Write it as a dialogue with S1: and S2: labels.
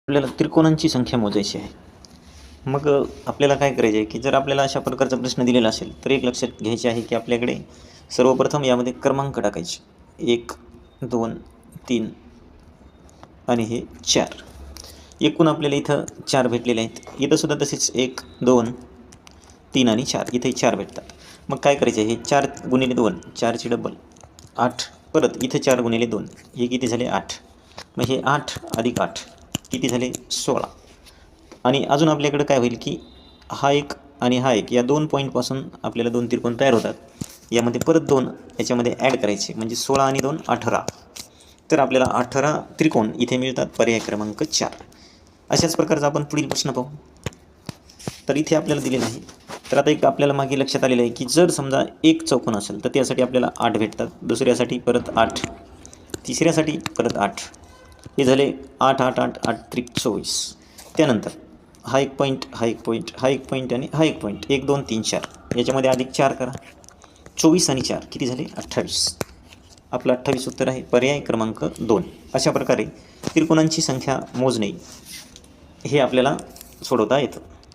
S1: आपल्याला त्रिकोणांची संख्या मोजायची आहे. मग आपल्याला काय करायचे आहे की जर आपल्याला अशा प्रकारचा प्रश्न दिलेला असेल तर एक लक्षात घ्यायचे आहे की आपल्याकडे सर्वप्रथम यामध्ये क्रमांक टाकायचे. 1 2 3 आणि हे 4. एकूण आपल्याला इथं 4 भेटलेले आहेत. इथं सुद्धा तसेच 1 2 3 आणि 4 इथे 4 भेटतात. मग काय करायचे हे 4 गुणिले 2 4 ची डबल 8. परत इथे 4 गुणिले 2 हे किती झाले 8. मग हे 8 अधिक 8 किती झाले 16. आणि अजून आपल्याकडे काय होईल की हा एक आणि हा एक या दोन पॉईंटपासून आपल्याला दोन त्रिकोण तयार होतात. यामध्ये परत दोन याच्यामध्ये ॲड करायचे म्हणजे 16 आणि 2 18. तर आपल्याला 18 त्रिकोण इथे मिळतात. पर्याय क्रमांक 4. अशाच प्रकारचा आपण पुढील प्रश्न पाहू. तर इथे आपल्याला दिलेलं आहे. तर आता एक आपल्याला मागे लक्षात आलेलं आहे की जर समजा एक चौकोन असेल तर त्यासाठी आपल्याला 8 भेटतात. दुसऱ्यासाठी परत 8, तिसऱ्यासाठी परत 8. हे झाले 8 8 8 8 त्रिक 24. त्यानंतर हा एक पॉईंट, हा एक पॉईंट, हा एक पॉईंट आणि हा एक पॉईंट 1 2 3 4 याच्यामध्ये अधिक 4 करा. 24 आणि 4 किती झाले 28. आपलं 28 उत्तर आहे. पर्याय क्रमांक 2. अशा प्रकारे त्रिकोणांची संख्या मोजणे हे आपल्याला सोडवता येतं.